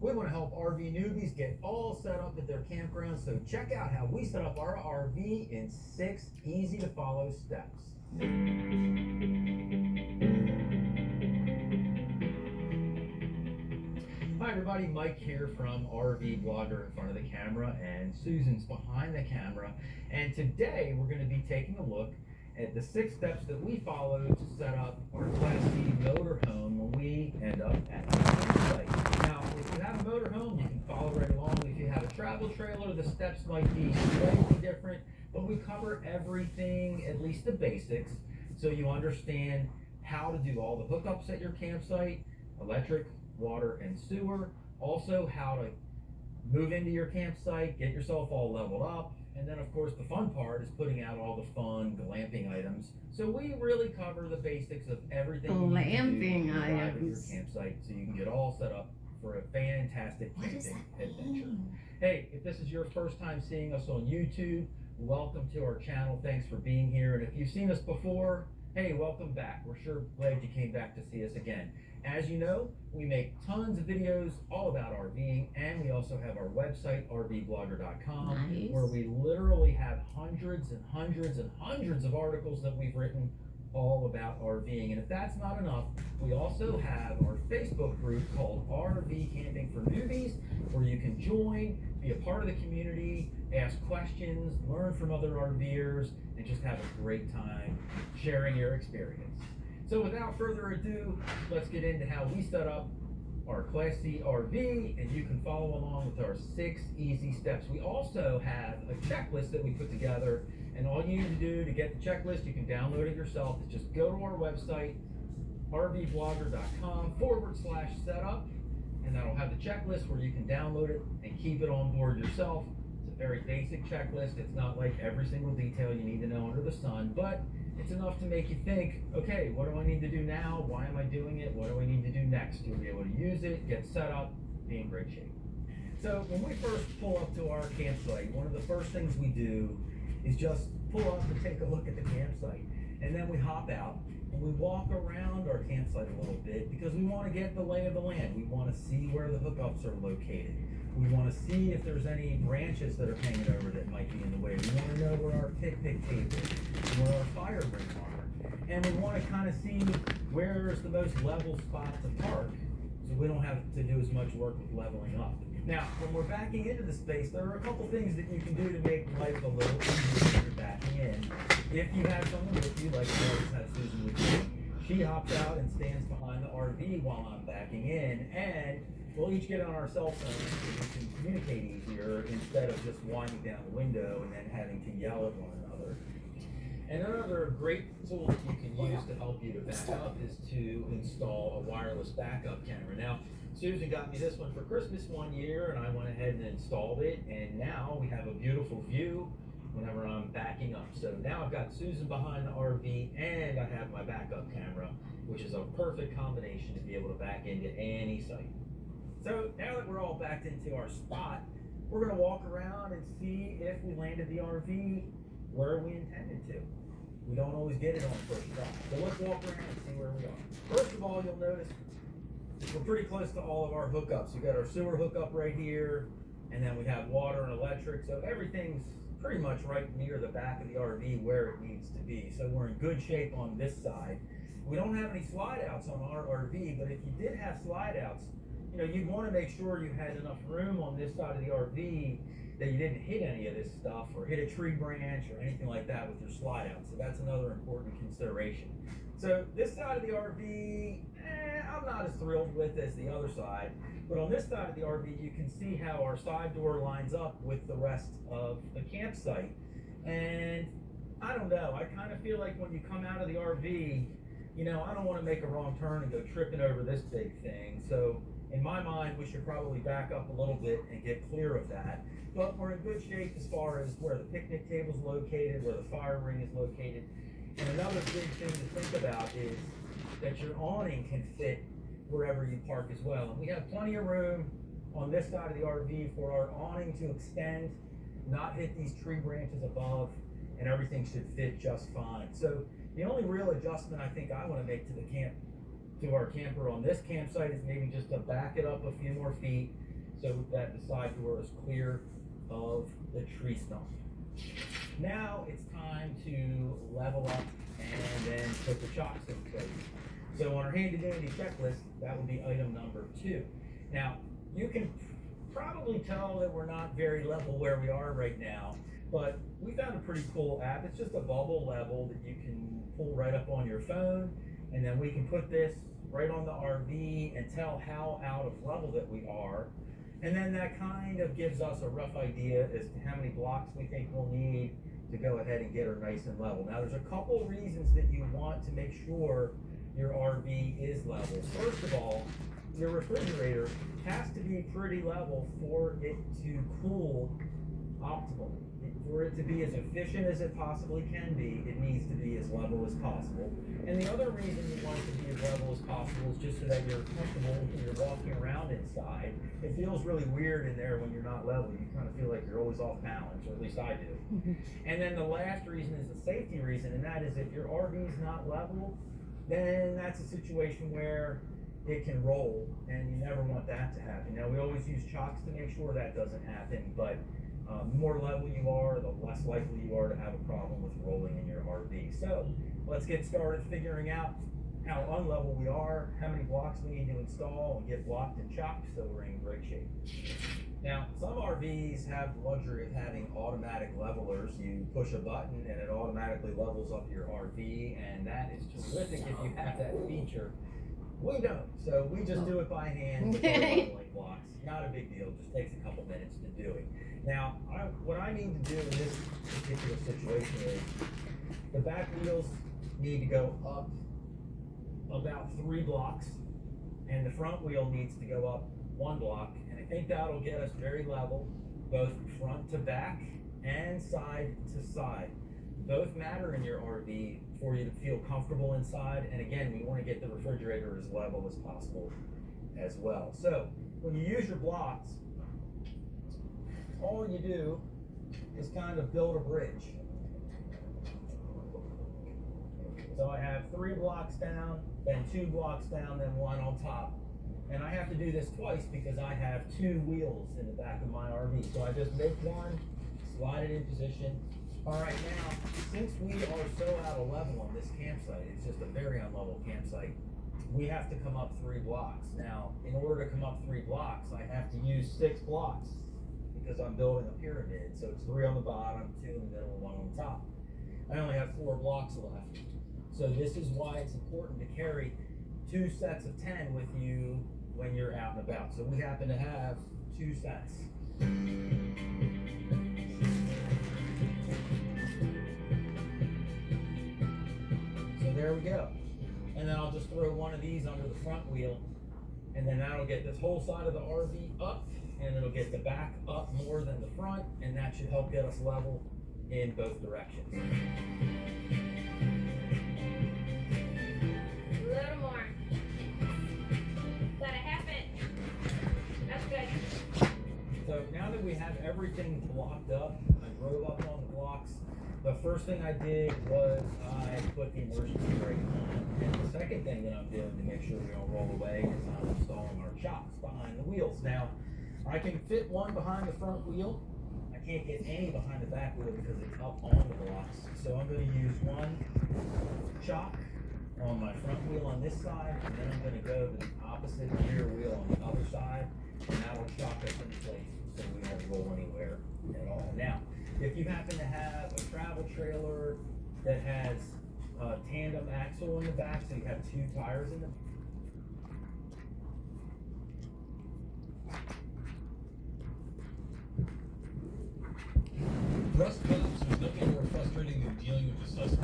We want to help RV newbies get all set up at their campground, so check out how we set up our RV in 6 easy to follow steps. Hi everybody, Mike here from RV Blogger in front of the camera, and Susan's behind the camera. And today we're going to be taking a look at the 6 steps that we follow to set up our Class C motorhome when we end up at the campsite. Now, if you have a motorhome, you can follow right along. If you have a travel trailer, the steps might be slightly different, but we cover everything, at least the basics, so you understand how to do all the hookups at your campsite: electric, water, and sewer. Also, how to move into your campsite, get yourself all leveled up, and then of course the fun part is putting out all the fun glamping items. So we really cover the basics of everything Glamping you arrive at your items. campsite, so you can get all set up for a fantastic camping adventure. Hey, if this is your first time seeing us on YouTube, welcome to our channel. Thanks for being here. And if you've seen us before, hey, welcome back. We're sure glad you came back to see us again. As you know, we make tons of videos all about RVing, and we also have our website, rvblogger.com, Nice. where we literally have hundreds and hundreds and hundreds of articles that we've written all about RVing. And if that's not enough, we also have our Facebook group called RV Camping for Newbies, where you can join, be a part of the community, ask questions, learn from other RVers, and just have a great time sharing your experience. So without further ado, let's get into how we set up our Class C RV, and you can follow along with our 6 easy steps. We also have a checklist that we put together, and all you need to do to get the checklist, you can download it yourself, is just go to our website, rvblogger.com/setup, and that'll have the checklist where you can download it and keep it on board yourself. It's a very basic checklist. It's not like every single detail you need to know under the sun, but it's enough to make you think, okay, what do I need to do now? Why am I doing it? What do I need to do next? You'll be able to use it, get set up, be in great shape. So when we first pull up to our campsite, one of the first things we do is just pull up and take a look at the campsite. And then we hop out and we walk around our campsite a little bit, because we want to get the lay of the land. We want to see where the hookups are located. We want to see if there's any branches that are hanging over that might be in the way. We want to know where our picnic table is, where our fire rings are. And we want to kind of see where's the most level spot to park, so we don't have to do as much work with leveling up. Now, when we're backing into the space, there are a couple things that you can do to make life a little easier when you're backing in. If you have someone with you, like we always have Susan with me, she hops out and stands behind the RV while I'm backing in, and we'll each get on our cell phones so we can communicate easier instead of just winding down the window and then having to yell at one another. And another great tool that you can use to help you to back up is to install a wireless backup camera. Now, Susan got me this one for Christmas one year, and I went ahead and installed it, and now we have a beautiful view whenever I'm backing up. So now I've got Susan behind the RV, and I have my backup camera, which is a perfect combination to be able to back into any site. So now that we're all backed into our spot, we're going to walk around and see if we landed the RV where we intended to. We don't always get it on first try. So let's walk around and see where we are. First of all, you'll notice we're pretty close to all of our hookups. We've got our sewer hookup right here, and then we have water and electric. So everything's pretty much right near the back of the RV where it needs to be. So we're in good shape on this side. We don't have any slide outs on our RV, but if you did have slide outs, you know, you'd want to make sure you had enough room on this side of the RV that you didn't hit any of this stuff or hit a tree branch or anything like that with your slide out. So that's another important consideration. So this side of the RV, I'm not as thrilled with as the other side. But on this side of the RV, you can see how our side door lines up with the rest of the campsite. And I don't know, I kind of feel like when you come out of the RV, you know, I don't want to make a wrong turn and go tripping over this big thing. So in my mind, we should probably back up a little bit and get clear of that. But we're in good shape as far as where the picnic table is located, where the fire ring is located. And another big thing to think about is that your awning can fit wherever you park as well. And we have plenty of room on this side of the RV for our awning to extend, not hit these tree branches above, and everything should fit just fine. So the only real adjustment I think I want to make to our camper on this campsite is maybe just to back it up a few more feet so that the side door is clear of the tree stump. Now it's time to level up and then put the chocks in place. So on our handy dandy checklist, that would be item number 2. Now, you can probably tell that we're not very level where we are right now, but we found a pretty cool app. It's just a bubble level that you can pull right up on your phone, and then we can put this right on the RV and tell how out of level that we are. And then that kind of gives us a rough idea as to how many blocks we think we'll need to go ahead and get her nice and level. Now, there's a couple reasons that you want to make sure your RV is level. First of all, your refrigerator has to be pretty level for it to cool optimally. For it to be as efficient as it possibly can be, it needs to be as level as possible. And the other reason you want it to be as level as possible is just so that you're comfortable when you're walking around inside. It feels really weird in there when you're not level. You kind of feel like you're always off balance, or at least I do. And then the last reason is a safety reason, and that is if your RV is not level, then that's a situation where it can roll, and you never want that to happen. Now, we always use chocks to make sure that doesn't happen, but the more level you are, the less likely you are to have a problem with rolling in your RV. So let's get started figuring out how unlevel we are, how many blocks we need to install and get blocked and chocked so we're in great shape. Now, some RVs have the luxury of having automatic levelers. You push a button and it automatically levels up your RV, and that is terrific if you have that feature. We don't, so we just do it by hand with our leveling blocks. Not a big deal, just takes a couple minutes to do it. Now, what I need to do in this particular situation is the back wheels need to go up about 3 blocks, and the front wheel needs to go up 1 block, and I think that'll get us very level, both front to back and side to side. Both matter in your RV for you to feel comfortable inside, and again, we want to get the refrigerator as level as possible as well. So, when you use your blocks, all you do is kind of build a bridge. So I have 3 blocks down, then 2 blocks down, then 1 on top. And I have to do this twice because I have 2 wheels in the back of my RV. So I just make one, slide it in position. All right, now, since we are so out of level on this campsite, it's just a very unlevel campsite, we have to come up 3 blocks. Now, in order to come up 3 blocks, I have to use 6 blocks because I'm building a pyramid. So it's 3 on the bottom, 2 in the middle, 1 on top. I only have 4 blocks left. So this is why it's important to carry 2 sets of 10 with you when you're out and about. So we happen to have 2 sets. So there we go. And then I'll just throw one of these under the front wheel, and then that'll get this whole side of the RV up, and it'll get the back up more than the front, and that should help get us level in both directions. A little more. Let it happen. That's good. So now that we have everything blocked up, I drove up on the blocks. The first thing I did was I put the emergency brake on. And the second thing that I'm doing to make sure we don't roll away is I'm installing our chocks behind the wheels. Now, I can fit one behind the front wheel. I can't get any behind the back wheel because it's up on the blocks. So I'm going to use one chock on my front wheel on this side, and then I'm going to go to the opposite rear wheel on the other side, and that will chock us in place so we don't roll anywhere at all. Now, if you happen to have a travel trailer that has a tandem axle in the back, so you have 2 tires in the Russ Phillips was nothing more frustrating than dealing with the suspect.